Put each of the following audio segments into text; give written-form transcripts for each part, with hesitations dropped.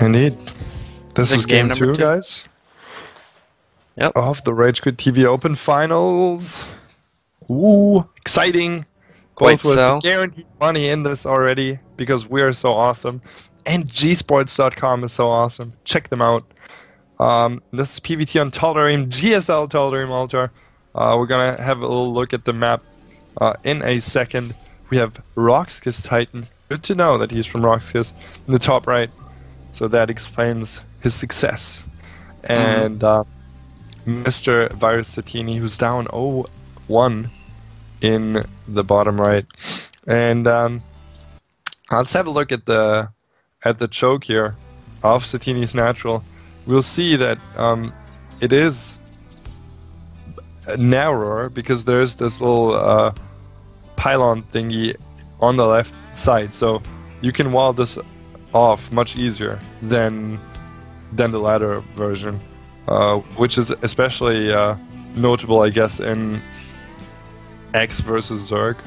Indeed. This is game number 2, guys. Yep. Of the RageQuitTV Open Finals. Woo! Exciting! Quite Both with so. guaranteed money in this already because we are so awesome. And gsports.com is so awesome. Check them out. This is PvT on Tal'Darim, GSL Tal'Darim altar. We're gonna have a little look at the map in a second. We have roxkisTITAN. Good to know that he's from Roxkis in the top right. So that explains his success. And Mr. VirusSatiini, who's down 0-1 in the bottom right. And let's have a look at the choke here of Satini's natural. We'll see that it is narrower because there's this little pylon thingy on the left side, so you can wall this off much easier than the latter version, which is especially notable, I guess, in X versus Zerg,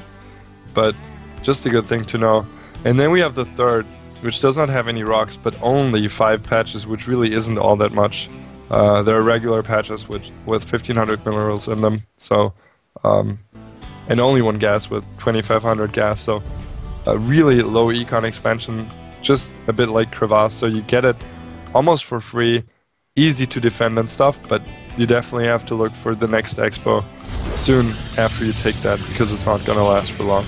but just a good thing to know. And then we have the third, which does not have any rocks, but only 5 patches, which really isn't all that much. There are regular patches with 1500 minerals in them, so and only 1 gas with 2500 gas, so a really low econ expansion, just a bit like Crevasse, so you get it almost for free, easy to defend and stuff, but you definitely have to look for the next expo soon after you take that, because it's not gonna last for long.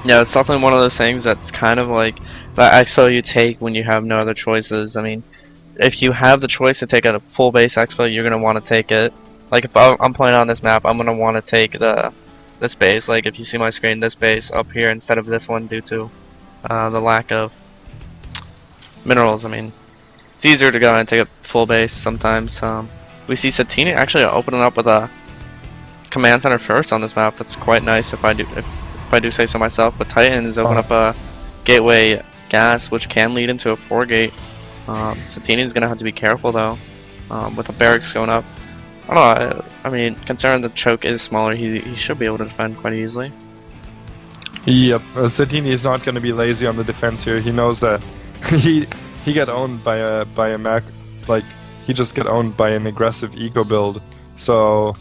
Yeah, it's definitely one of those things that's kind of like that expo you take when you have no other choices. I mean, if you have the choice to take a full base expo, you're gonna want to take it. Like if I'm playing on this map, I'm gonna want to take this base. Like if you see my screen, this base up here instead of this one due to the lack of minerals. I mean, it's easier to go and take a full base sometimes. We see Satini actually opening up with a command center first on this map. That's quite nice if I do say so myself. But Titan is opening up a gateway gas, which can lead into a 4-gate. Satini is gonna have to be careful though, with the barracks going up. I don't know. I mean, considering the choke is smaller, he should be able to defend quite easily. Yep, Satini is not going to be lazy on the defense here. He knows that he got owned by a Mac, like he just got owned by an aggressive eco build. So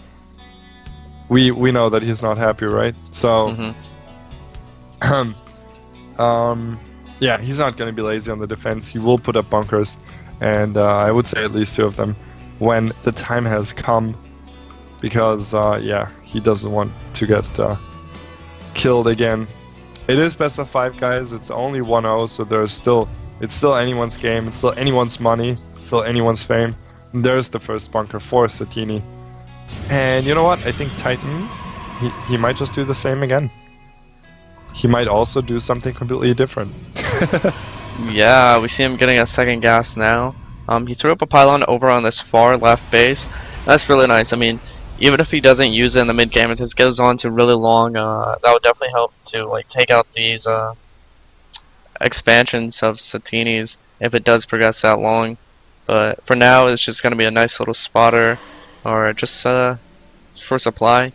we know that he's not happy, right? So yeah, he's not going to be lazy on the defense. He will put up bunkers, and I would say at least 2 of them when the time has come, because yeah, he doesn't want to get killed again. It is best of 5, guys. It's only 1-0, so it's still anyone's game. It's still anyone's money. It's still anyone's fame. And there's the first bunker for Satini. And you know what? I think Titan, he might just do the same again. He might also do something completely different. Yeah, we see him getting a 2nd gas now. He threw up a pylon over on this far left base. That's really nice. I mean, even if he doesn't use it in the mid game, if this goes on to really long, that would definitely help to like take out these expansions of Satini's if it does progress that long. But for now, it's just going to be a nice little spotter, or just for supply.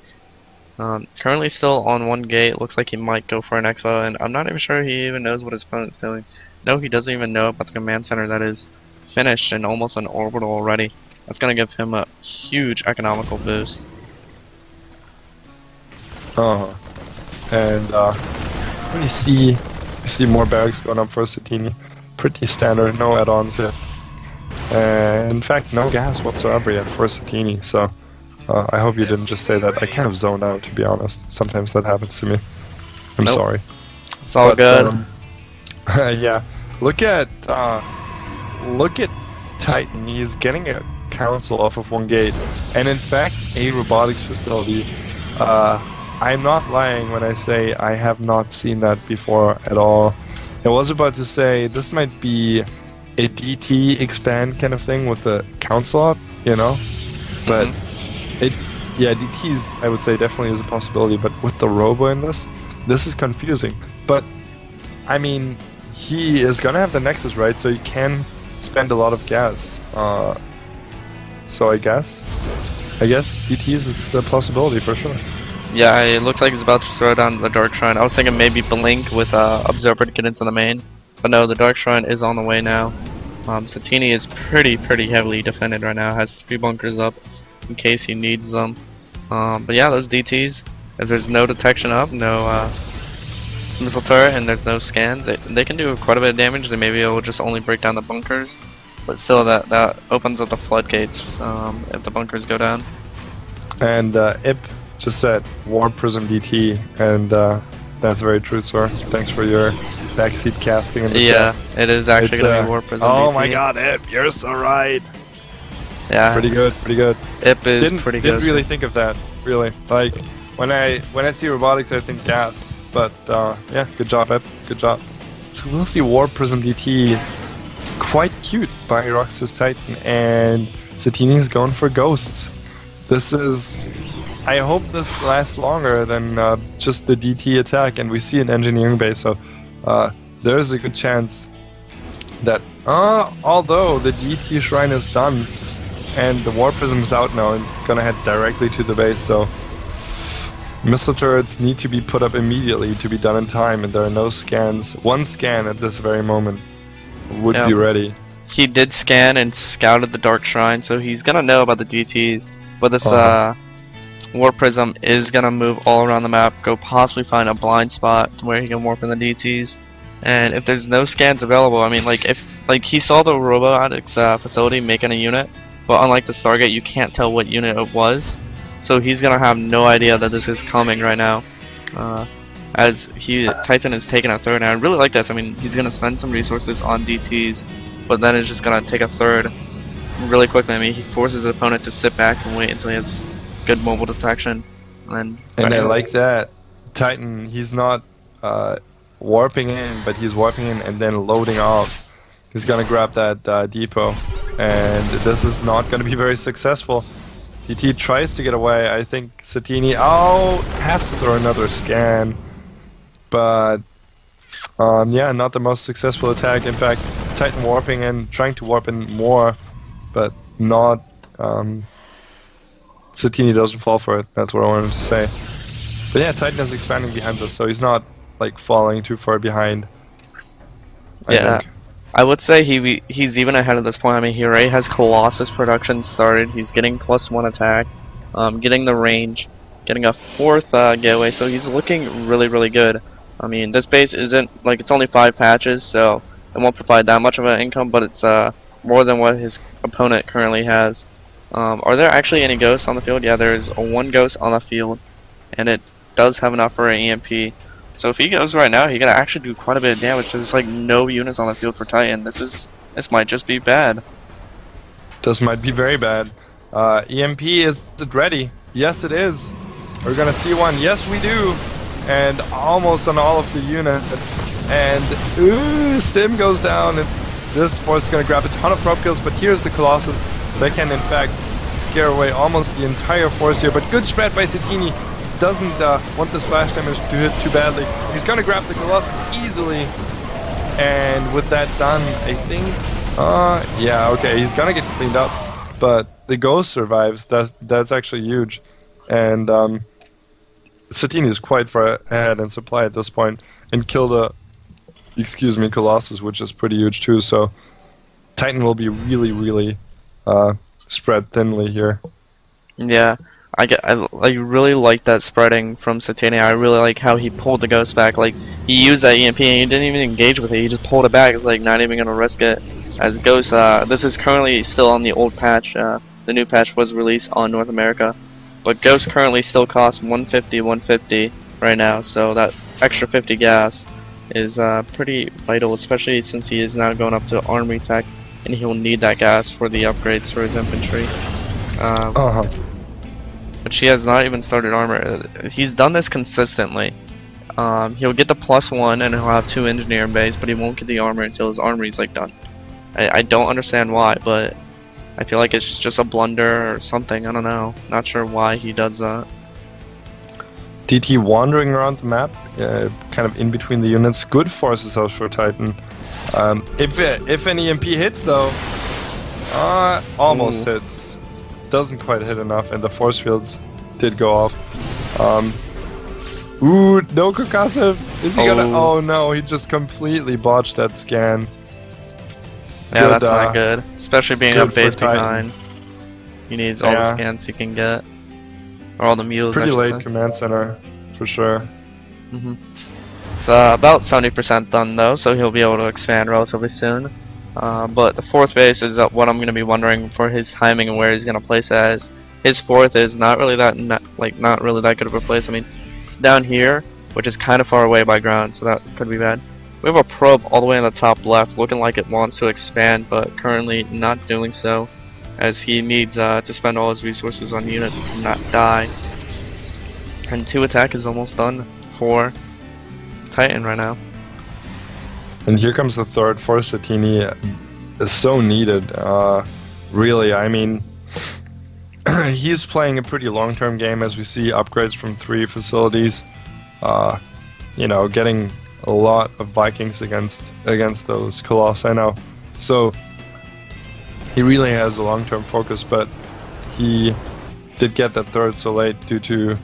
Currently still on 1 gate. Looks like he might go for an expo, and I'm not even sure he even knows what his opponent's doing. No, he doesn't even know about the command center that is finished and almost an orbital already. That's going to give him a huge economical boost. And we see more barracks going up for Satini. Pretty standard, no add-ons yet. And in fact, no gas whatsoever yet for Satini. So I hope you didn't just say that. I kind of zoned out, to be honest. Sometimes that happens to me. I'm sorry. It's all good. Yeah, look at Titan. He's getting a council off of 1 gate, and in fact a robotics facility. I'm not lying when I say I have not seen that before at all. I was about to say this might be a DT expand kind of thing with the council up, you know, but yeah, DTs I would say definitely is a possibility, but with the robo in this is confusing. But I mean, he is gonna have the Nexus, right? So he can spend a lot of gas. So I guess DTs is a possibility for sure. Yeah, it looks like he's about to throw down the Dark Shrine. I was thinking maybe Blink with Observer to get into the main. But no, the Dark Shrine is on the way now. Satini is pretty heavily defended right now. Has 3 bunkers up in case he needs them. But yeah, those DTs. If there's no detection up, no missile turret, and there's no scans, they can do quite a bit of damage. They maybe will just only break down the bunkers, but still that opens up the floodgates if the bunkers go down. And Ip just said Warp Prism DT, and that's very true, sir. Thanks for your backseat casting in the chat. It is actually going to be Warp Prism DT. Oh my god, Ip, you're so right. Yeah. Pretty good, pretty good. Ip is pretty good. Didn't really think of that, really. Like, when I see robotics, I think gas. But, yeah, good job, Ip. Good job. So we'll see Warp Prism DT. Quite cute by roxkisTITAN, and Satini is going for ghosts. This is... I hope this lasts longer than just the DT attack, and we see an engineering base, so there's a good chance that, although the DT shrine is done, and the Warp Prism is out now, and it's gonna head directly to the base, so missile turrets need to be put up immediately to be done in time, and there are no scans. One scan at this very moment would be ready. He did scan and scouted the Dark Shrine, so he's gonna know about the DTs, but this Warp Prism is gonna move all around the map, go possibly find a blind spot to where he can warp in the DTs. And if there's no scans available, I mean, like, if he saw the robotics facility making a unit, but unlike the Stargate, you can't tell what unit it was. So he's gonna have no idea that this is coming right now. As Titan is taking a third, and I really like this. I mean, he's gonna spend some resources on DTs, but then it's just gonna take a third really quickly. I mean, he forces his opponent to sit back and wait until he has good mobile detection, and I like that. Titan, he's not warping in, but he's warping in and then loading off. He's gonna grab that depot, and this is not gonna be very successful. DT tries to get away. I think Satini has to throw another scan, but yeah, not the most successful attack. In fact, Titan warping in, trying to warp in more, but not. Satini doesn't fall for it. That's what I wanted to say. But yeah, Titan is expanding behind us, so he's not like falling too far behind. I think. I would say he's even ahead at this point. I mean, he already has Colossus production started. He's getting +1 attack, getting the range, getting a 4th getaway. So he's looking really good. I mean, this base isn't like, it's only 5 patches, so it won't provide that much of an income, but it's more than what his opponent currently has. Are there actually any ghosts on the field? Yeah, there's 1 ghost on the field, and it does have enough for an EMP. So if he goes right now, he can actually do quite a bit of damage. There's like no units on the field for Titan. This might just be bad. This might be very bad. EMP, is it ready? Yes, it is. We're gonna see one. Yes, we do. And almost on all of the units. And Stim goes down. And this force is gonna grab a ton of probe kills. But here's the Colossus. They can in fact scare away almost the entire force here. But good spread by Satini. Doesn't want the splash damage to hit too badly. He's gonna grab the Colossus easily, and with that done, I think, yeah, okay, he's gonna get cleaned up, but the Ghost survives. That's actually huge, and Satini is quite far ahead in supply at this point, and kill the, Colossus, which is pretty huge too. So Titan will be really spread thinly here. Yeah. I really like that spreading from Satini. I really like how he pulled the Ghost back. Like, he used that EMP and he didn't even engage with it. He just pulled it back. It's like not even gonna risk it. As Ghost, this is currently still on the old patch. The new patch was released on North America, but Ghost currently still costs 150 right now. So that extra 50 gas is pretty vital, especially since he is now going up to Armory Tech, and he'll need that gas for the upgrades for his infantry. But she has not even started armor. He's done this consistently. He'll get the +1 and he'll have 2 engineer in base, but he won't get the armor until his armory's like done. I don't understand why, but I feel like it's just a blunder or something. I don't know. Not sure why he does that. DT wandering around the map, kind of in between the units. Good forces out for Titan. If an EMP hits though, almost hits. Doesn't quite hit enough, and the force fields did go off. Ooh, no concussive. Is he gonna? Oh. Oh no, he just completely botched that scan. Yeah, that's not good. Especially being good a base for Titan. behind. He needs all the scans he can get. Or all the mules, Pretty I should late say. command center, for sure. It's about 70% done though, so he'll be able to expand relatively soon. But the fourth base is what I'm going to be wondering for his timing and where he's going to place it as. His fourth is not really that not really that good of a place. I mean, it's down here, which is kind of far away by ground, so that could be bad. We have a probe all the way in the top left, looking like it wants to expand, but currently not doing so, as he needs to spend all his resources on units and not die. And 2 attack is almost done for Titan right now. And here comes the third for Satini. Is so needed, really. I mean, he's playing a pretty long-term game, as we see upgrades from 3 facilities. You know, getting a lot of Vikings against those Colossi now. So he really has a long-term focus, but he did get that third so late due to,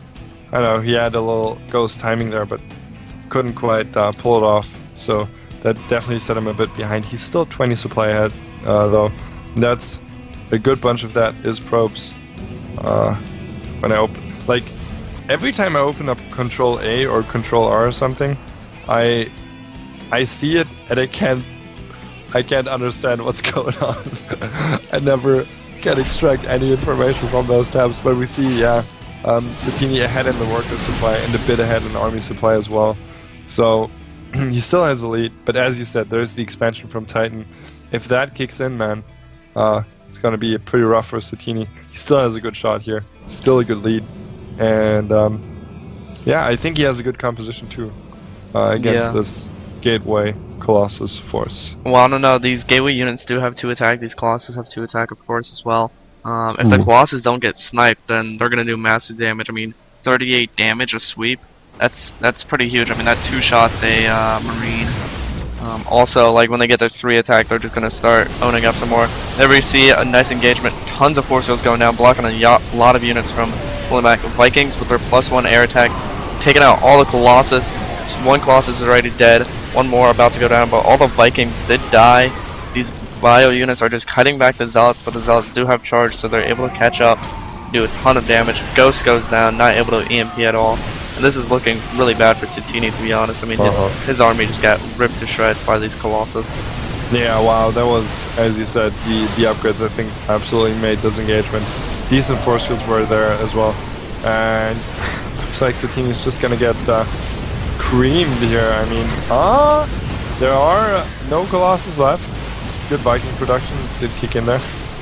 I don't know, he had a little ghost timing there, but couldn't quite pull it off. So that definitely set him a bit behind. He's still 20 supply ahead, though. And that's a good bunch of that is probes. When I open, like, every time I open up Control A or Control R or something, I see it and I can't understand what's going on. I never can extract any information from those tabs, but we see, yeah, Satini ahead in the worker supply and a bit ahead in army supply as well. So he still has a lead, but as you said, there's the expansion from Titan. If that kicks in, man, it's gonna be pretty rough for Satini. He still has a good shot here, still a good lead, and yeah, I think he has a good composition too against this Gateway Colossus force. Well, I don't know. These Gateway units do have 2 attack. These Colossus have 2 attack, of course, as well. If the Colossus don't get sniped, then they're gonna do massive damage. I mean, 38 damage a sweep. That's pretty huge. I mean, that 2 shots a Marine. Also, like when they get their 3 attack, they're just gonna start owning up some more. There we see a nice engagement. Tons of force fields going down, blocking a lot of units from pulling back. Vikings with their +1 air attack, taking out all the Colossus. 1 Colossus is already dead. 1 more about to go down, but all the Vikings did die. These bio units are just cutting back the Zealots, but the Zealots do have charge, so they're able to catch up, do a ton of damage. Ghost goes down, not able to EMP at all. And this is looking really bad for Satini, to be honest. I mean, his army just got ripped to shreds by these Colossus. Yeah, wow, that was, as you said, the upgrades, I think, absolutely made this engagement. Decent force fields were there as well. And looks like Satini's just gonna get creamed here. I mean, there are no Colossus left. Good Viking production did kick in there.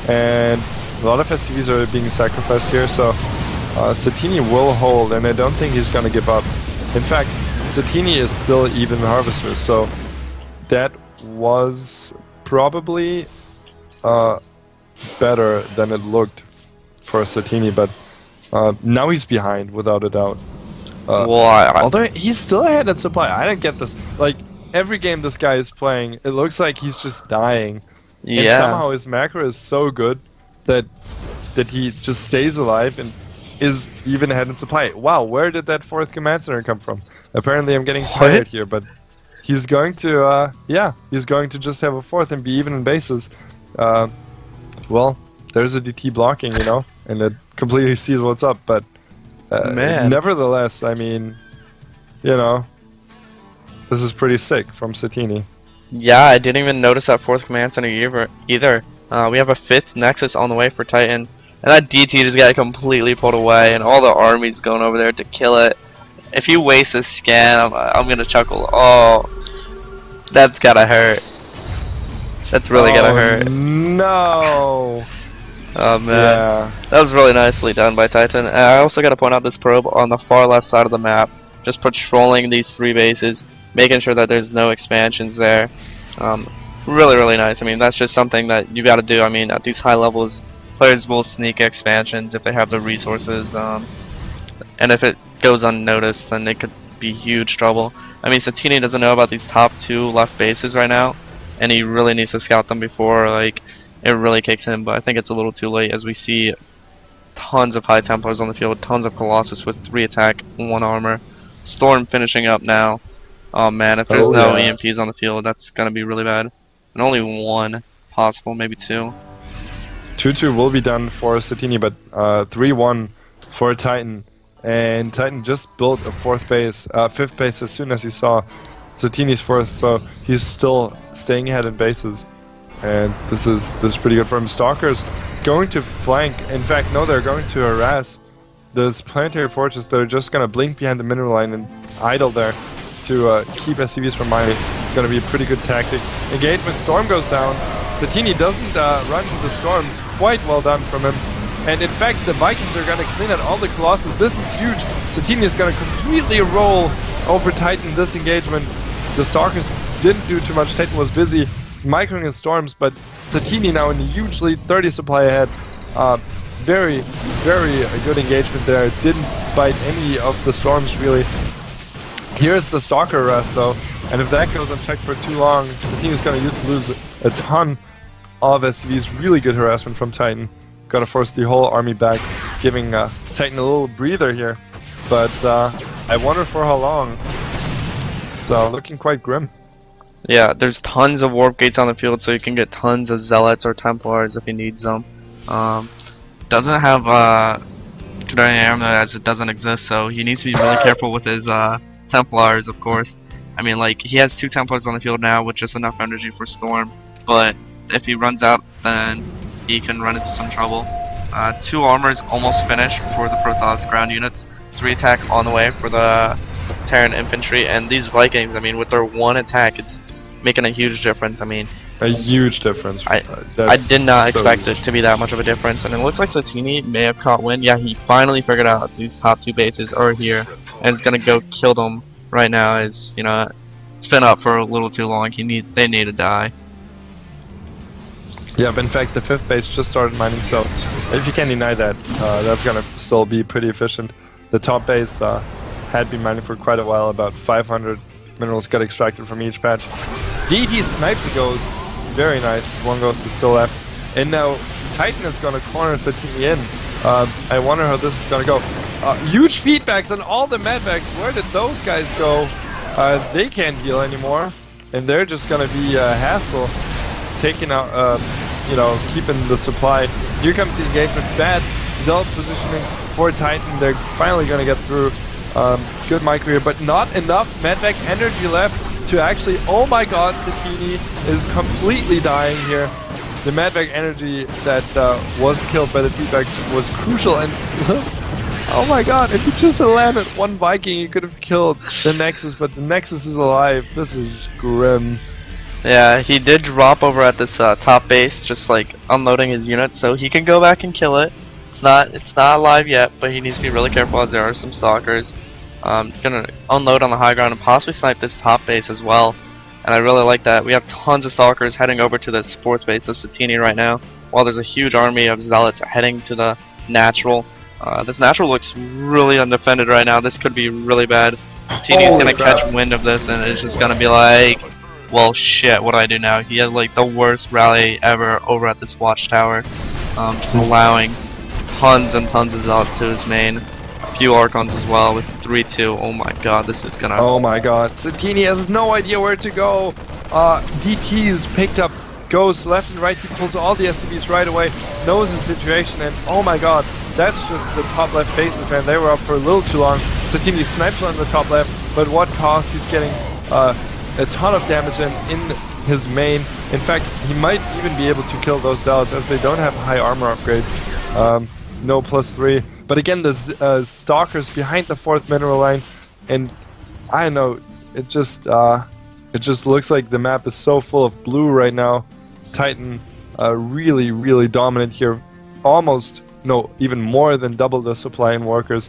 And a lot of SCVs are being sacrificed here, so Satini will hold, and I don't think he's gonna give up. In fact, Satini is still even harvester, so that was probably better than it looked for Satini, but now he's behind without a doubt. Although he's still ahead at supply. I don't get this. Like, every game this guy is playing, it looks like he's just dying. Yeah. And somehow his macro is so good that he just stays alive and is even ahead in supply. Wow, where did that 4th command center come from? Apparently I'm getting tired here, but he's going to, he's going to just have a 4th and be even in bases. Well, there's a DT blocking, you know, and it completely sees what's up, but nevertheless, I mean, you know, this is pretty sick from Satini. Yeah, I didn't even notice that 4th command center either. We have a 5th Nexus on the way for Titan. And that DT just got completely pulled away, and all the army's going over there to kill it. If you waste a scan, I'm gonna chuckle. Oh, that's gotta hurt. That's really gotta hurt. No. Oh man, that was really nicely done by Titan. And I also gotta point out this probe on the far left side of the map, just patrolling these 3 bases, making sure that there's no expansions there. Really nice. I mean, that's just something that you gotta do. I mean, at these high levels, players will sneak expansions if they have the resources, and if it goes unnoticed, then it could be huge trouble. I mean, Satini doesn't know about these top 2 left bases right now, and he really needs to scout them before, like, it really kicks in, but I think it's a little too late, as we see tons of High Templars on the field, tons of Colossus with 3 attack, 1 armor. Storm finishing up now. Oh man, if there's no yeah. EMPs on the field, that's gonna be really bad. And only one possible, maybe two. 2-2 will be done for Satini, but 3-1 for Titan. And Titan just built a fifth base as soon as he saw Satini's fourth, so he's still staying ahead in bases. And this is pretty good for him. Stalkers going to flank. In fact, no, they're going to harass this planetary fortress. They're just going to blink behind the mineral line and idle there to keep SCVs from mining. Going to be a pretty good tactic. Engagement, Storm goes down. Satini doesn't run to the storms. Quite well done from him. And in fact, the Vikings are going to clean out all the Colossus. This is huge. Satini is going to completely roll over Titan this engagement. The Stalkers didn't do too much. Titan was busy microing his storms, but Satini now in a huge lead, 30 supply ahead. Very, very good engagement there. Didn't bite any of the storms really. Here's the Stalker arrest though, and if that goes unchecked for too long, Satini's going to lose a ton of SCVs. Really good harassment from Titan. Got to force the whole army back, giving Titan a little breather here. But I wonder for how long. So looking quite grim. Yeah, there's tons of warp gates on the field, so you can get tons of zealots or templars if he needs them. Doesn't have Tal'Darim as it doesn't exist, so he needs to be really careful with his templars, of course. I mean, like, he has 2 templars on the field now with just enough energy for Storm, but if he runs out, then he can run into some trouble. 2 armors almost finished for the Protoss ground units. 3 attack on the way for the Terran infantry, and these Vikings, I mean, with their 1 attack, it's making a huge difference. I mean, a huge difference. I did not expect it to be that much of a difference, and it looks like Satini may have caught wind. Yeah, he finally figured out these top 2 bases are here, and is gonna go kill them right now. Is, you know, it's been up for a little too long. They need to die. Yeah, but in fact the 5th base just started mining, so if you can't deny that, that's gonna still be pretty efficient. The top base had been mining for quite a while. About 500 minerals got extracted from each patch. DT snipes the ghost. Very nice. 1 ghost is still left. And now Titan is going to corner Satini in. I wonder how this is going to go. Huge feedbacks on all the medvacs. Where did those guys go? They can't heal anymore. And they're just going to be a hassle. Taking out, you know, keeping the supply. Here comes the engagement. Bad zealot positioning for Titan. They're finally going to get through. Good micro here, but not enough medvac energy left to actually, oh my god, Satini is completely dying here. The medvac energy that was killed by the feedback was crucial, and oh my god, if you just landed 1 Viking, you could have killed the Nexus, but the Nexus is alive. This is grim. Yeah, he did drop over at this top base, just like unloading his unit, so he can go back and kill it. It's not alive yet, but he needs to be really careful as there are some stalkers. Gonna unload on the high ground and possibly snipe this top base as well. And I really like that. We have tons of stalkers heading over to this 4th base of Satini right now, while there's a huge army of zealots heading to the natural. This natural looks really undefended right now. This could be really bad. Satini's gonna catch wind of this and it's just gonna be like, well shit, what do I do now? He had like the worst rally ever over at this watchtower. Just allowing tons and tons of zealots to his main. Few Archons as well with 3-2. Oh my god, this is gonna... Oh my god, Satini has no idea where to go. DT's picked up ghosts left and right. He pulls all the SCVs right away, knows the situation, and oh my god, that's just the top left bases, man. They were up for a little too long. Satini snipes on the top left, but what cost? He's getting a ton of damage in his main. In fact, he might even be able to kill those zealots as they don't have high armor upgrades. No +3. But again, the stalkers behind the 4th mineral line, and I don't know, it just looks like the map is so full of blue right now. Titan really, really dominant here. Almost, no, even more than double the supply in workers.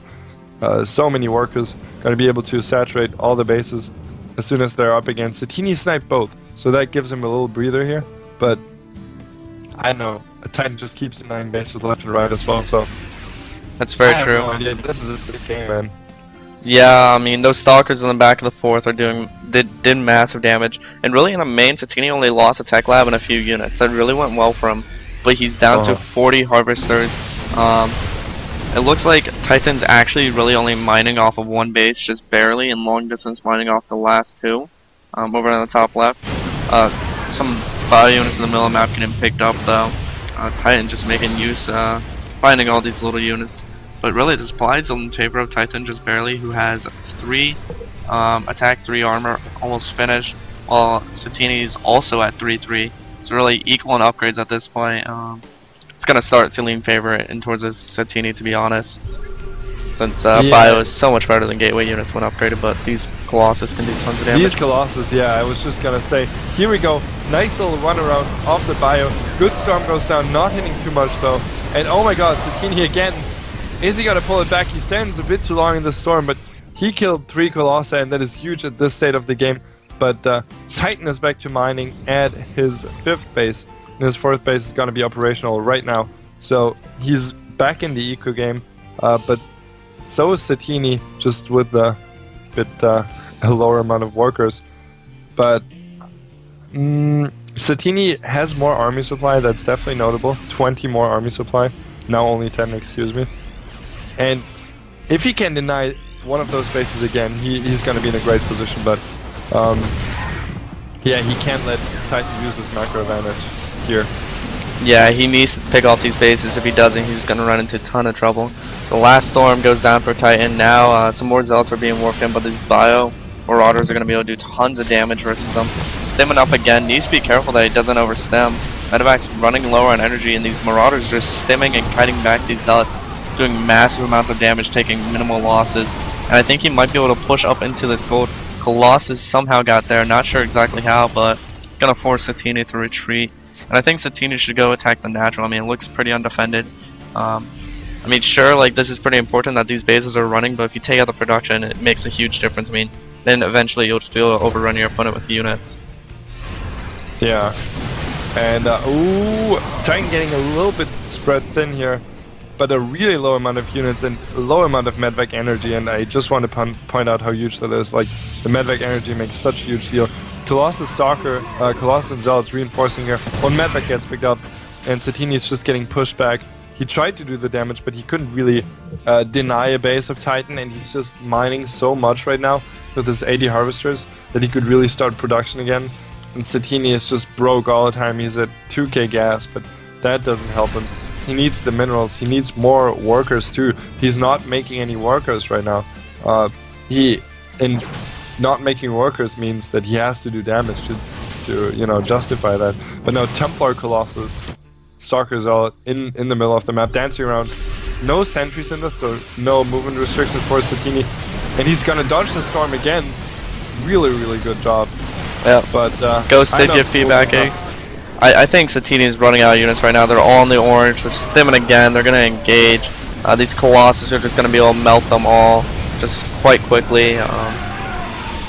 So many workers going to be able to saturate all the bases as soon as they're up against. Satini sniped both, so that gives him a little breather here. But I don't know, Titan just keeps denying bases left and right as well, so... That's very true. No idea. This is a sick game, man. Yeah, I mean, those stalkers in the back of the 4th are did massive damage. And really in the main, Satini only lost a tech lab and a few units. That really went well for him. But he's down to 40 harvesters. It looks like Titan's actually really only mining off of one base, just barely, and long distance mining off the last two. Over on the top left. Some bio units in the middle of the map getting picked up though. Titan just making use, finding all these little units. But really, this slides in favor of Titan just barely, who has 3 attack, 3 armor, almost finished, while SatiIni is also at 3-3. It's really equal in upgrades at this point. It's gonna start to lean favor in towards SatiIni, to be honest, since bio is so much better than gateway units when upgraded. But these Colossus can do tons of damage. These Colossus, yeah, I was just gonna say. Here we go, nice little run around off the bio. Good storm goes down, not hitting too much though. And oh my god, SatiIni again. Is he gonna pull it back? He stands a bit too long in the storm, but he killed 3 Colossi, and that is huge at this state of the game. But Titan is back to mining at his 5th base, and his 4th base is gonna be operational right now. So he's back in the eco game, but so is SatiIni, just with a bit a lower amount of workers. But SatiIni has more army supply, that's definitely notable. 20 more army supply, now only 10, excuse me. And if he can deny one of those bases again, he's going to be in a great position, but yeah, he can't let Titan use his macro advantage here. Yeah, he needs to pick off these bases. If he doesn't, he's going to run into a ton of trouble. The last storm goes down for Titan. Now some more zealots are being worked in, but these bio marauders are going to be able to do tons of damage versus them. Stemming up again, needs to be careful that he doesn't overstem. Medevac's running lower on energy, and these marauders just stemming and kiting back these zealots, doing massive amounts of damage, taking minimal losses. And I think he might be able to push up into this gold. Colossus somehow got there, not sure exactly how, but gonna force SatiIni to retreat. And I think SatiIni should go attack the natural. I mean, it looks pretty undefended. I mean, sure, like, this is pretty important that these bases are running, but if you take out the production, it makes a huge difference. I mean, then eventually you'll just be able to overrun your opponent with units. Yeah. And, ooh, Titan getting a little bit spread thin here, but a really low amount of units and a low amount of medvac energy, and I just want to point out how huge that is. Like, the medvac energy makes such a huge deal. Colossus Stalker, Colossus and Zealots reinforcing here. One medvac gets picked up, and SatiIni is just getting pushed back. He tried to do the damage, but he couldn't really deny a base of Titan, and he's just mining so much right now with his 80 harvesters that he could really start production again. And SatiIni is just broke all the time. He's at 2k gas, but that doesn't help him. He needs the minerals. He needs more workers too. He's not making any workers right now. And not making workers means that he has to do damage to you know, justify that. But now Templar Colossus, Stalker Zealot in the middle of the map, dancing around. No sentries in this, so no movement restrictions for SatiIni. And he's gonna dodge the storm again. Really, really good job. Yeah, but Ghost did get feedback. I think SatiIni is running out of units right now. They're all in the orange. They're stimming again. They're gonna engage. These Colossus are just gonna be able to melt them all just quite quickly.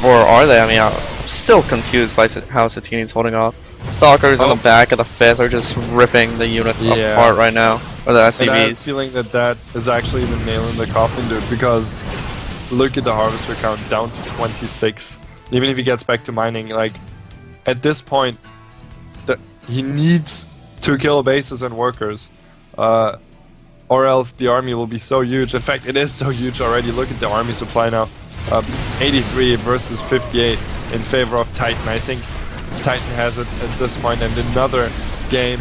Or are they? I mean, I'm still confused by how SatiIni is holding off. Stalkers on the back of the 5th are just ripping the units apart right now, or the SCVs. And I have a feeling that that is actually the nail in the coffin, dude, because look at the harvester count, down to 26. Even if he gets back to mining, like, at this point, he needs to kill bases and workers, or else the army will be so huge. In fact, it is so huge already. Look at the army supply now. 83 versus 58 in favor of Titan. I think Titan has it at this point, and another game